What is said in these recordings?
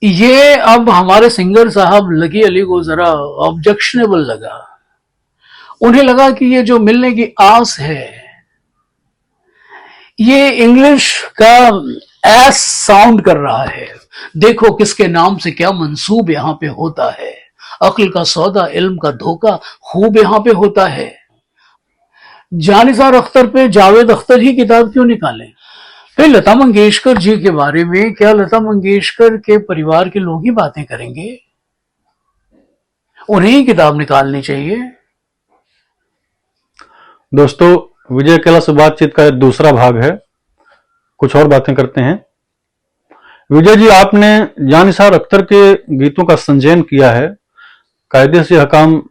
ये अब हमारे सिंगर साहब लकी अली को जरा ऑब्जेक्शनेबल लगा। उन्हें लगा कि ये जो मिलने की आस है, ये इंग्लिश का एस साउंड कर रहा है। देखो किसके नाम से क्या मंसूब यहां पे होता है, अक्ल का सौदा इल्म का धोखा खूब यहां पे होता है। जानिसार अख्तर पे जावेद अख्तर ही किताब क्यों निकालें? फिर लता मंगेशकर जी के बारे में क्या लता मंगेशकर के परिवार के लोग ही बातें करेंगे? उन्हें ही किताब निकालनी चाहिए। दोस्तों, विजय केला से बातचीत का दूसरा भाग है। कुछ और बातें करते हैं। विजय जी, आपने जानिसार अख्तर के गीतों का संचयन किया है। कायदे से यह काम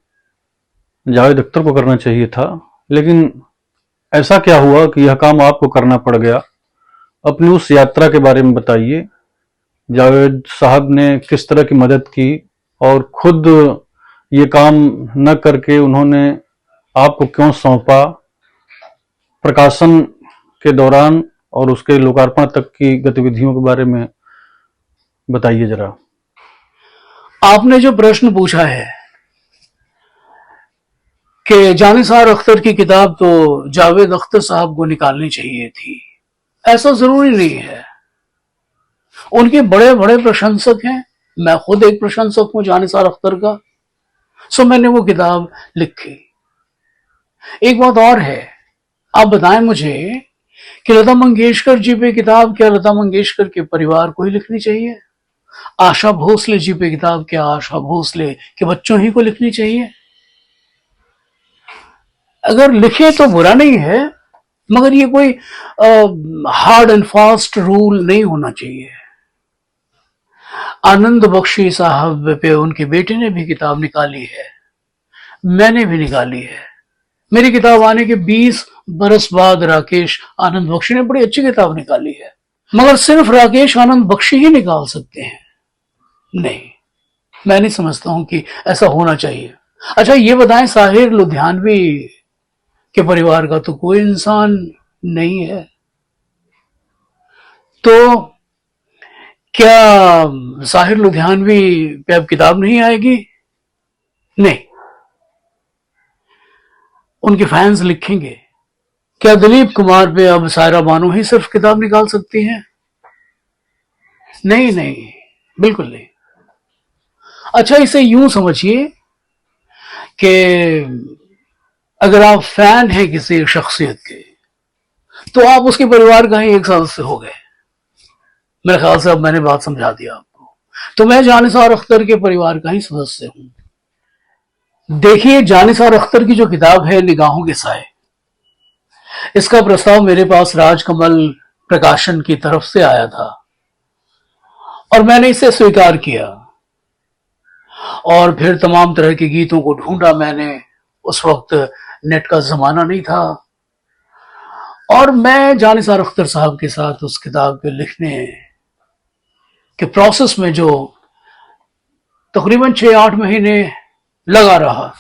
जावेद अख्तर को करना चाहिए था, लेकिन ऐसा क्या हुआ कि यह काम आपको करना पड़ गया? अपनी उस यात्रा के बारे में बताइए। जावेद साहब ने किस तरह की मदद की और खुद ये काम न करके उन्होंने आपको क्यों सौंपा? प्रकाशन के दौरान और उसके लोकार्पण तक की गतिविधियों के बारे में बताइए जरा। आपने जो प्रश्न पूछा है कि जानिसार अख्तर की किताब तो जावेद अख्तर साहब को निकालनी चाहिए थी, ऐसा जरूरी नहीं है। उनके बड़े बड़े प्रशंसक हैं। मैं खुद एक प्रशंसक हूं जानिसार अख्तर का, सो मैंने वो किताब लिखी। एक बात और है, आप बताएं मुझे कि लता मंगेशकर जी पे किताब क्या लता मंगेशकर के परिवार को ही लिखनी चाहिए? आशा भोसले जी पे किताब क्या आशा भोसले के बच्चों ही को लिखनी चाहिए? अगर लिखे तो बुरा नहीं है, मगर ये कोई हार्ड एंड फास्ट रूल नहीं होना चाहिए। आनंद बख्शी साहब पे उनके बेटे ने भी किताब निकाली है, मैंने भी निकाली है। मेरी किताब आने के 20 बरस बाद राकेश आनंद बख्शी ने बड़ी अच्छी किताब निकाली है, मगर सिर्फ राकेश आनंद बख्शी ही निकाल सकते हैं? नहीं, मैं नहीं समझता हूं कि ऐसा होना चाहिए। अच्छा ये बताएं, साहिर लुधियानवी के परिवार का तो कोई इंसान नहीं है, तो क्या साहिर लुधियानवी पे अब किताब नहीं आएगी? नहीं, उनके फैंस लिखेंगे। क्या दिलीप कुमार पे अब सायरा बानो ही सिर्फ किताब निकाल सकती हैं? नहीं नहीं, बिल्कुल नहीं। अच्छा इसे यूं समझिए कि अगर आप फैन हैं किसी शख्सियत के, तो आप उसके परिवार का ही एक सदस्य हो गए। मेरे ख्याल से अब मैंने बात समझा दिया आपको। तो मैं जानिसार अख्तर के परिवार का ही सदस्य हूं। देखिए, जानिसार अख्तर की जो किताब है निगाहों के साए, इसका प्रस्ताव मेरे पास राजकमल प्रकाशन की तरफ से आया था और मैंने इसे स्वीकार किया। और फिर तमाम तरह के गीतों को ढूंढा मैंने। उस वक्त नेट का जमाना नहीं था, और मैं जानिसार अख्तर साहब के साथ उस किताब के लिखने के प्रोसेस में जो तकरीबन 6-8 महीने लगा रहा,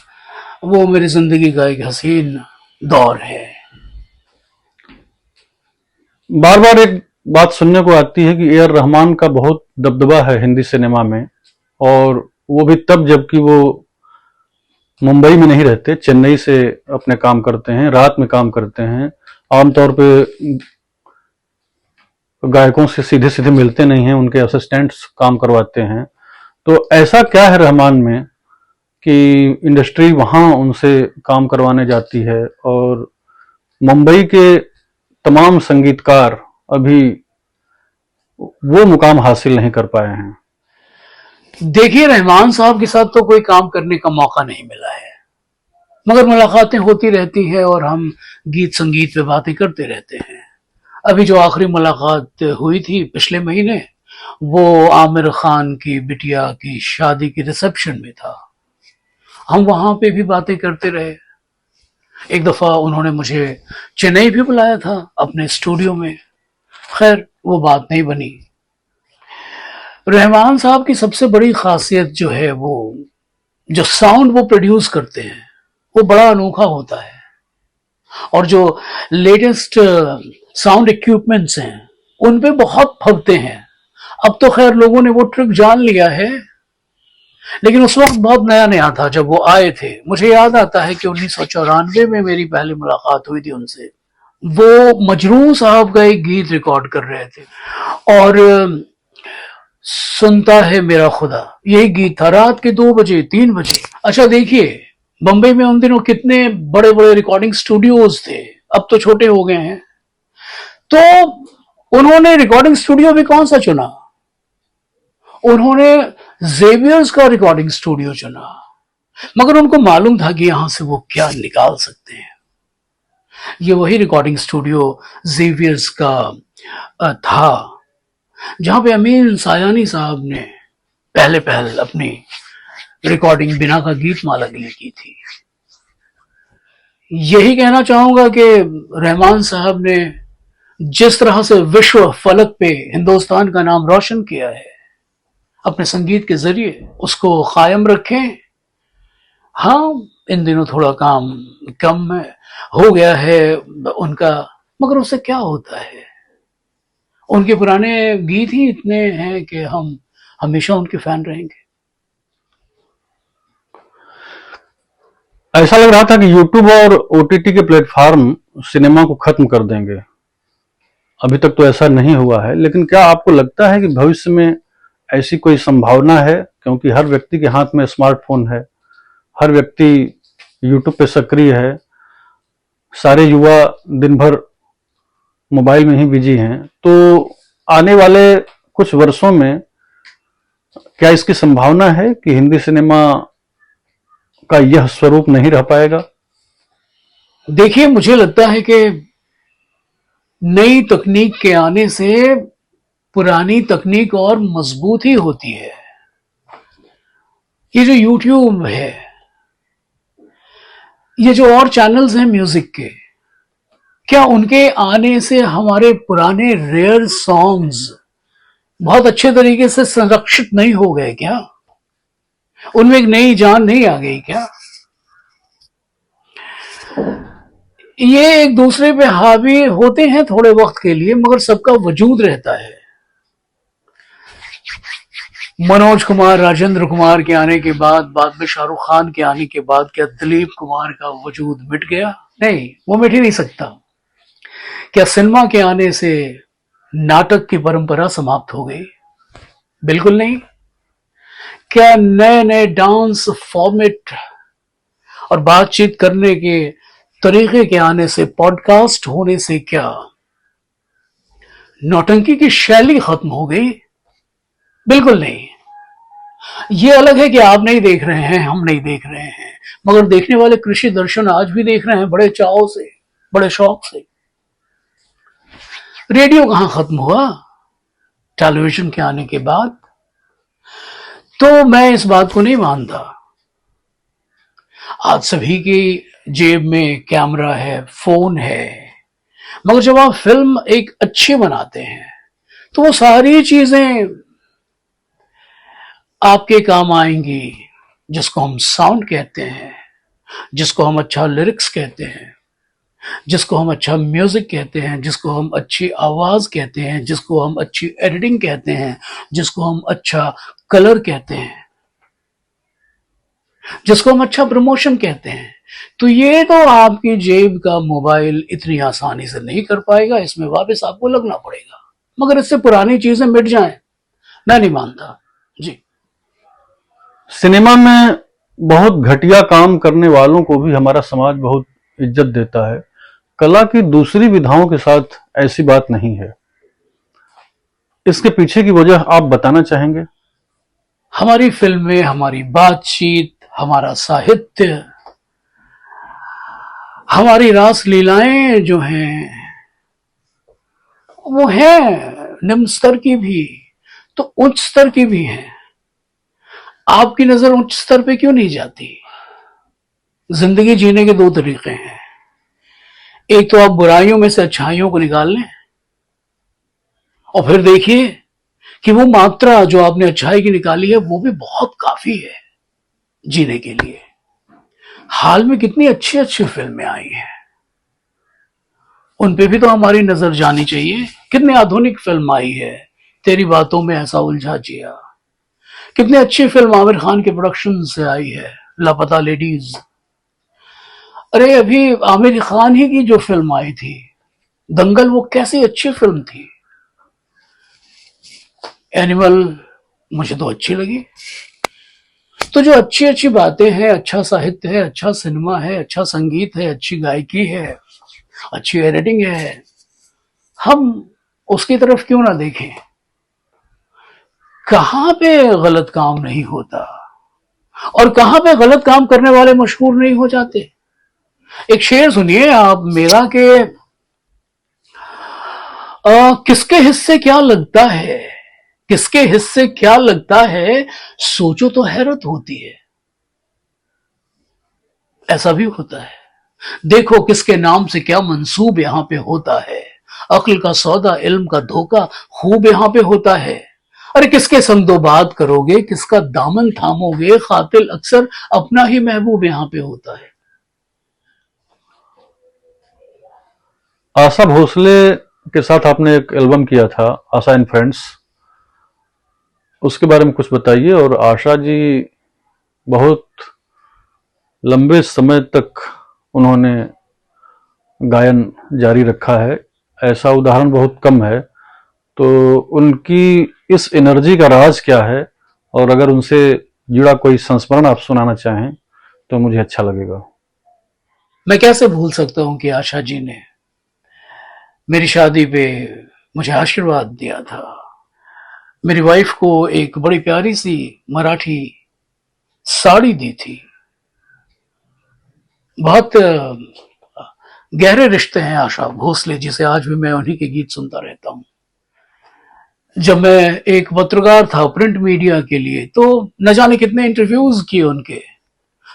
वो मेरी जिंदगी का एक हसीन दौर है। बार बार एक बात सुनने को आती है कि ए आर रहमान का बहुत दबदबा है हिंदी सिनेमा में, और वो भी तब जबकि वो मुंबई में नहीं रहते, चेन्नई से अपने काम करते हैं, रात में काम करते हैं। आमतौर पे गायकों से सीधे सीधे मिलते नहीं हैं, उनके असिस्टेंट्स काम करवाते हैं। तो ऐसा क्या है रहमान में कि इंडस्ट्री वहां उनसे काम करवाने जाती है और मुंबई के तमाम संगीतकार अभी वो मुकाम हासिल नहीं कर पाए हैं? देखिए, रहमान साहब के साथ तो कोई काम करने का मौका नहीं मिला है, मगर मुलाकातें होती रहती है और हम गीत संगीत पे बातें करते रहते हैं। अभी जो आखिरी मुलाकात हुई थी पिछले महीने, वो आमिर खान की बिटिया की शादी की रिसेप्शन में था। हम वहां पे भी बातें करते रहे। एक दफा उन्होंने मुझे चेन्नई भी बुलाया था अपने स्टूडियो में। खैर वो बात नहीं बनी। रहमान साहब की सबसे बड़ी खासियत जो है, वो जो साउंड वो प्रोड्यूस करते हैं वो बड़ा अनोखा होता है, और जो लेटेस्ट साउंड इक्विपमेंट्स हैं उन पे बहुत फबते हैं। अब तो खैर लोगों ने वो ट्रिक जान लिया है, लेकिन उस वक्त बहुत नया नया था जब वो आए थे। मुझे याद आता है कि 1994 में मेरी पहली मुलाकात हुई थी उनसे। वो मजरू साहब का एक गीत रिकॉर्ड कर रहे थे और सुनता है मेरा खुदा, यही गीत था, रात के 2 बजे 3 बजे। अच्छा देखिए, बंबई में उन दिनों कितने बड़े बड़े रिकॉर्डिंग स्टूडियोज थे, अब तो छोटे हो गए हैं। तो उन्होंने रिकॉर्डिंग स्टूडियो भी कौन सा चुना? उन्होंने जेवियर्स का रिकॉर्डिंग स्टूडियो चुना, मगर उनको मालूम था कि यहां से वो क्या निकाल सकते हैं। ये वही रिकॉर्डिंग स्टूडियो जेवियर्स का था जहां पे अमीन सायानी साहब ने पहले पहल अपनी रिकॉर्डिंग बिना का गीत माला के लिए की थी। यही कहना चाहूंगा कि रहमान साहब ने जिस तरह से विश्व फलक पे हिंदुस्तान का नाम रोशन किया है अपने संगीत के जरिए, उसको कायम रखें। हाँ, इन दिनों थोड़ा काम कम हो गया है उनका, मगर उससे क्या होता है? उनके पुराने गीत ही इतने हैं कि हम हमेशा उनके फैन रहेंगे। ऐसा लग रहा था कि यूट्यूब और ओटीटी के प्लेटफॉर्म सिनेमा को खत्म कर देंगे। अभी तक तो ऐसा नहीं हुआ है, लेकिन क्या आपको लगता है कि भविष्य में ऐसी कोई संभावना है? क्योंकि हर व्यक्ति के हाथ में स्मार्टफोन है, हर व्यक्ति यूट्यूब पे सक्रिय है, सारे युवा दिन भर मोबाइल में ही बिजी हैं। तो आने वाले कुछ वर्षों में क्या इसकी संभावना है कि हिंदी सिनेमा का यह स्वरूप नहीं रह पाएगा? देखिए, मुझे लगता है कि नई तकनीक के आने से पुरानी तकनीक और मजबूत ही होती है। ये जो यूट्यूब है, ये जो और चैनल्स हैं म्यूजिक के, क्या उनके आने से हमारे पुराने रेयर सॉन्ग्स बहुत अच्छे तरीके से संरक्षित नहीं हो गए क्या? उनमें एक नई जान नहीं आ गई क्या? ये एक दूसरे पे हावी होते हैं थोड़े वक्त के लिए, मगर सबका वजूद रहता है। मनोज कुमार, राजेंद्र कुमार के आने के बाद में शाहरुख खान के आने के बाद क्या दिलीप कुमार का वजूद मिट गया? नहीं, वो मिट ही नहीं सकता। क्या सिनेमा के आने से नाटक की परंपरा समाप्त हो गई? बिल्कुल नहीं। क्या नए नए डांस फॉर्मेट और बातचीत करने के तरीके के आने से, पॉडकास्ट होने से क्या नौटंकी की शैली खत्म हो गई? बिल्कुल नहीं। ये अलग है कि आप नहीं देख रहे हैं, हम नहीं देख रहे हैं, मगर देखने वाले कृषि दर्शन आज भी देख रहे हैं बड़े चाव से, बड़े शौक से। रेडियो कहां खत्म हुआ टेलीविजन के आने के बाद? तो मैं इस बात को नहीं मानता। आज सभी की जेब में कैमरा है, फोन है, मगर जब आप फिल्म एक अच्छी बनाते हैं तो वो सारी चीजें आपके काम आएंगी, जिसको हम साउंड कहते हैं, जिसको हम अच्छा लिरिक्स कहते हैं, जिसको हम अच्छा म्यूजिक कहते हैं, जिसको हम अच्छी आवाज कहते हैं, जिसको हम अच्छी एडिटिंग कहते हैं, जिसको हम अच्छा कलर कहते हैं, जिसको हम अच्छा प्रमोशन कहते हैं। तो ये तो आपकी जेब का मोबाइल इतनी आसानी से नहीं कर पाएगा, इसमें वापस आपको लगना पड़ेगा। मगर इससे पुरानी चीजें मिट जाएं, मैं नहीं मानता जी। सिनेमा में बहुत घटिया काम करने वालों को भी हमारा समाज बहुत इज्जत देता है। कला की दूसरी विधाओं के साथ ऐसी बात नहीं है। इसके पीछे की वजह आप बताना चाहेंगे? हमारी फिल्में, हमारी बातचीत, हमारा साहित्य, हमारी रास लीलाएं जो हैं वो हैं निम्न स्तर की भी तो उच्च स्तर की भी हैं। आपकी नजर उच्च स्तर पे क्यों नहीं जाती? जिंदगी जीने के दो तरीके हैं। एक तो आप बुराइयों में से अच्छाइयों को निकाल लें और फिर देखिए कि वो मात्रा जो आपने अच्छाई की निकाली है वो भी बहुत काफी है जीने के लिए। हाल में कितनी अच्छी अच्छी फिल्में आई हैं, उन पे भी तो हमारी नजर जानी चाहिए। कितनी आधुनिक फिल्म आई है, तेरी बातों में ऐसा उलझा जिया। कितनी अच्छी फिल्म आमिर खान के प्रोडक्शन से आई है, लापता लेडीज। अरे अभी आमिर खान ही की जो फिल्म आई थी दंगल, वो कैसी अच्छी फिल्म थी। एनिमल मुझे तो अच्छी लगी। तो जो अच्छी अच्छी बातें हैं, अच्छा साहित्य है, अच्छा सिनेमा है, अच्छा संगीत है, अच्छी गायकी है, अच्छी एडिटिंग है, हम उसकी तरफ क्यों ना देखें। कहां पे गलत काम नहीं होता और कहां पे गलत काम करने वाले मशहूर नहीं हो जाते। एक शेर सुनिए आप मेरा के किसके हिस्से क्या लगता है, किसके हिस्से क्या लगता है, सोचो तो हैरत होती है। ऐसा भी होता है। देखो किसके नाम से क्या मंसूब यहां पे होता है। अक्ल का सौदा, इल्म का धोखा खूब यहां पे होता है। अरे किसके संग दो बात करोगे, किसका दामन थामोगे, कातिल अक्सर अपना ही महबूब यहां पे होता है। आशा भोसले के साथ आपने एक एल्बम किया था, आशा एंड फ्रेंड्स, उसके बारे में कुछ बताइए। और आशा जी बहुत लंबे समय तक उन्होंने गायन जारी रखा है, ऐसा उदाहरण बहुत कम है। तो उनकी इस एनर्जी का राज क्या है, और अगर उनसे जुड़ा कोई संस्मरण आप सुनाना चाहें तो मुझे अच्छा लगेगा। मैं कैसे भूल सकता हूं कि आशा जी ने मेरी शादी पे मुझे आशीर्वाद दिया था। मेरी वाइफ को एक बड़ी प्यारी सी मराठी साड़ी दी थी। बहुत गहरे रिश्ते हैं आशा भोसले जी से, आज भी मैं उन्हीं के गीत सुनता रहता हूं। जब मैं एक पत्रकार था प्रिंट मीडिया के लिए, तो न जाने कितने इंटरव्यूज किए उनके,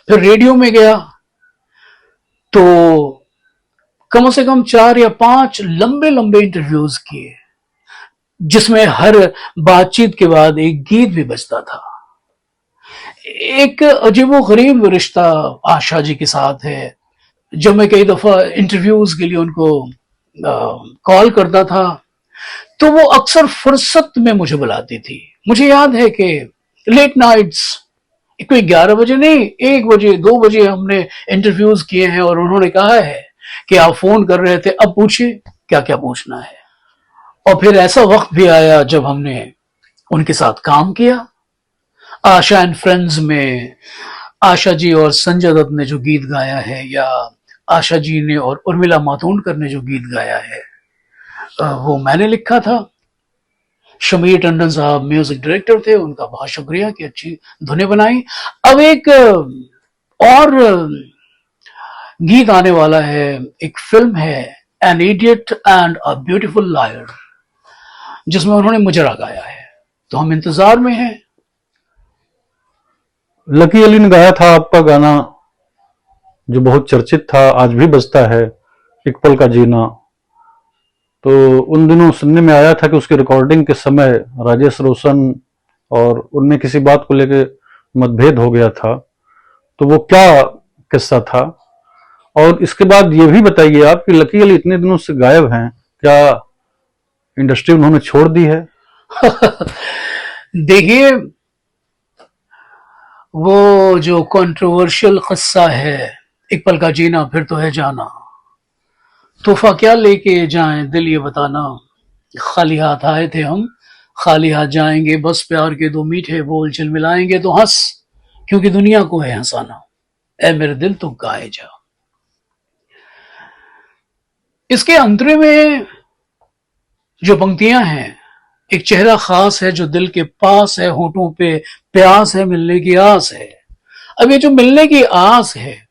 फिर रेडियो में गया तो कम से कम 4 या 5 लंबे लंबे इंटरव्यूज किए, जिसमें हर बातचीत के बाद एक गीत भी बजता था। एक अजीबोगरीब रिश्ता आशा जी के साथ है। जब मैं कई दफा इंटरव्यूज के लिए उनको कॉल करता था तो वो अक्सर फुर्सत में मुझे बुलाती थी। मुझे याद है कि लेट नाइट्स, कोई 11 बजे नहीं, 1 बजे 2 बजे हमने इंटरव्यूज किए हैं और उन्होंने कहा है कि आप फोन कर रहे थे, अब पूछिए क्या क्या पूछना है। और फिर ऐसा वक्त भी आया जब हमने उनके साथ काम किया। आशा एंड फ्रेंड्स में आशा जी और संजय दत्त ने जो गीत गाया है, या आशा जी ने और उर्मिला मातोंडकर ने जो गीत गाया है, वो मैंने लिखा था। शमीर टंडन साहब म्यूजिक डायरेक्टर थे, उनका बहुत शुक्रिया कि अच्छी धुनें बनाई। अब एक और गीत आने वाला है, एक फिल्म है an idiot and a beautiful liar, जिसमें उन्होंने मुजरा गाया है, तो हम इंतजार में हैं। लकी अली ने गाया था आपका गाना जो बहुत चर्चित था, आज भी बजता है, एक पल का जीना। तो उन दिनों सुनने में आया था कि उसकी रिकॉर्डिंग के समय राजेश रोशन और उनमें किसी बात को लेकर मतभेद हो गया था। तो वो क्या किस्सा था? और इसके बाद ये भी बताइए आप कि लकी अली इतने दिनों से गायब हैं, क्या इंडस्ट्री उन्होंने छोड़ दी है? देखिए, वो जो कंट्रोवर्शियल किस्सा है, एक पल का जीना फिर तो है जाना, तोहफा क्या लेके जाएं दिल ये बताना, खाली हाथ आए थे हम, खाली हाथ जाएंगे, बस प्यार के 2 मीठे बोल चिलमिलाएंगे तो हंस, क्योंकि दुनिया को है हंसाना, ऐ मेरे दिल तू गाए जा। इसके अंतरे में जो पंक्तियां हैं, एक चेहरा खास है जो दिल के पास है, होठों पे प्यास है, मिलने की आस है। अब ये जो मिलने की आस है,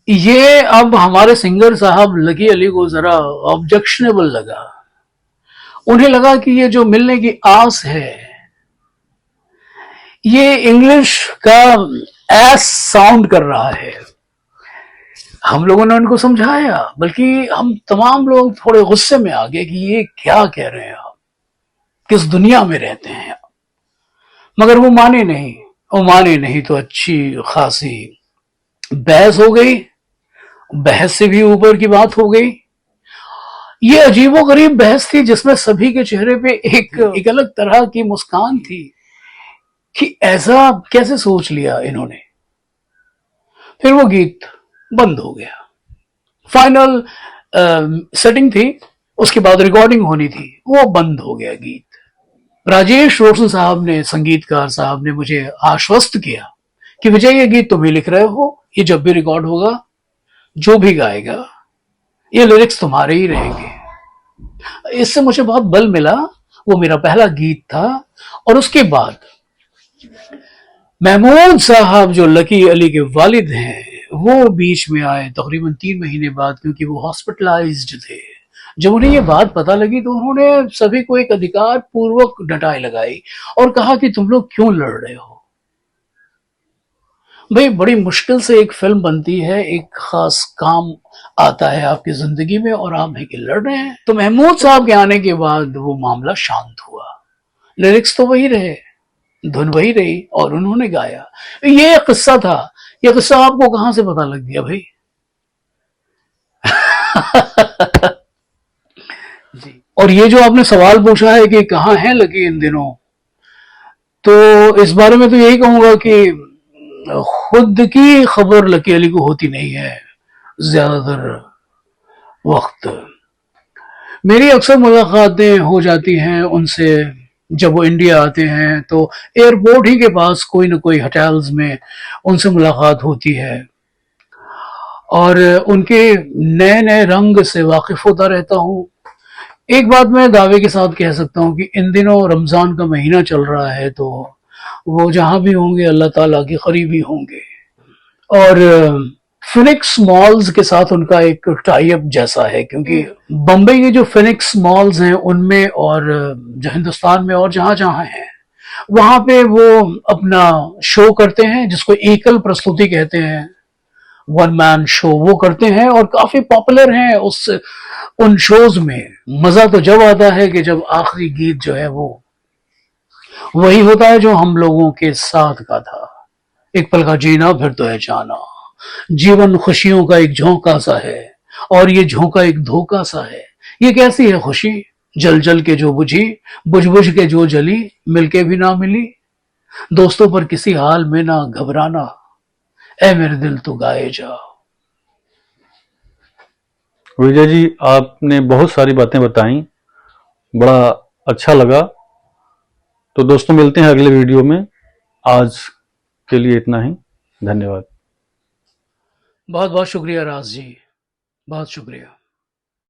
ये अब हमारे सिंगर साहब लकी अली को जरा ऑब्जेक्शनेबल लगा। उन्हें लगा कि ये जो मिलने की आस है, ये इंग्लिश का एस साउंड कर रहा है। हम लोगों ने उनको समझाया, बल्कि हम तमाम लोग थोड़े गुस्से में आ गए कि ये क्या कह रहे हैं आप, किस दुनिया में रहते हैं आप। मगर वो माने नहीं। वो माने नहीं तो अच्छी खासी बहस हो गई, बहस से भी ऊपर की बात हो गई। ये अजीबोगरीब बहस थी जिसमें सभी के चेहरे पे एक अलग तरह की मुस्कान थी कि ऐसा कैसे सोच लिया इन्होंने। फिर वो गीत बंद हो गया। फाइनल सेटिंग थी, उसके बाद रिकॉर्डिंग होनी थी, वो बंद हो गया गीत। राजेश रोशन साहब ने, संगीतकार साहब ने मुझे आश्वस्त किया कि विजय ये गीत तुम ही लिख रहे हो, ये जब भी रिकॉर्ड होगा, जो भी गाएगा, ये लिरिक्स तुम्हारे ही रहेंगे। इससे मुझे बहुत बल मिला। वो मेरा पहला गीत था। और उसके बाद महमूद साहब जो लकी अली के वालिद हैं, वो बीच में आए तकरीबन 3 महीने बाद, क्योंकि वो हॉस्पिटलाइज्ड थे। जब उन्हें ये बात पता लगी तो उन्होंने सभी को एक अधिकार पूर्वक डटाई लगाई और कहा कि तुम लोग क्यों लड़ रहे हो भाई। बड़ी मुश्किल से एक फिल्म बनती है, एक खास काम आता है आपकी जिंदगी में और आप है कि लड़ रहे हैं। तो महमूद साहब के आने के बाद वो मामला शांत हुआ। लिरिक्स तो वही रहे, धुन वही रही और उन्होंने गाया। ये किस्सा था। ये किस्सा आपको कहां से पता लग गया भाई? जी। और ये जो आपने सवाल पूछा है कि कहां है लकी इन दिनों, तो इस बारे में तो यही कहूंगा कि खुद की खबर लकी अली को होती नहीं है ज्यादातर वक्त। मेरी अक्सर मुलाकातें हो जाती हैं उनसे। जब वो इंडिया आते हैं तो एयरपोर्ट ही के पास कोई ना कोई होटल्स में उनसे मुलाकात होती है और उनके नए नए रंग से वाकिफ होता रहता हूँ। एक बात मैं दावे के साथ कह सकता हूँ कि इन दिनों रमजान का महीना चल रहा है, तो वो जहां भी होंगे अल्लाह ताला के करीबी होंगे। और फिनिक्स मॉल्स के साथ उनका एक टाई अप जैसा है, क्योंकि बम्बई के जो फिनिक्स मॉल्स हैं उनमें और जो हिंदुस्तान में और जहां जहां हैं वहां पे वो अपना शो करते हैं, जिसको एकल प्रस्तुति कहते हैं, वन मैन शो वो करते हैं और काफी पॉपुलर हैं। उस उन शोज में मजा तो जब आता है कि जब आखिरी गीत जो है वो वही होता है जो हम लोगों के साथ का था। एक पल का जीना फिर तो है जाना, जीवन खुशियों का एक झोंका सा है और ये झोंका एक धोखा सा है। ये कैसी है खुशी, जल जल के जो बुझी, बुझ बुझ के जो जली, मिलके भी ना मिली। दोस्तों पर किसी हाल में ना घबराना, ऐ मेरे दिल तो गाए जा। विजय जी, आपने बहुत सारी बातें बताई, बड़ा अच्छा लगा। तो दोस्तों, मिलते हैं अगले वीडियो में। आज के लिए इतना ही। धन्यवाद। बहुत बहुत शुक्रिया राज जी, बहुत शुक्रिया।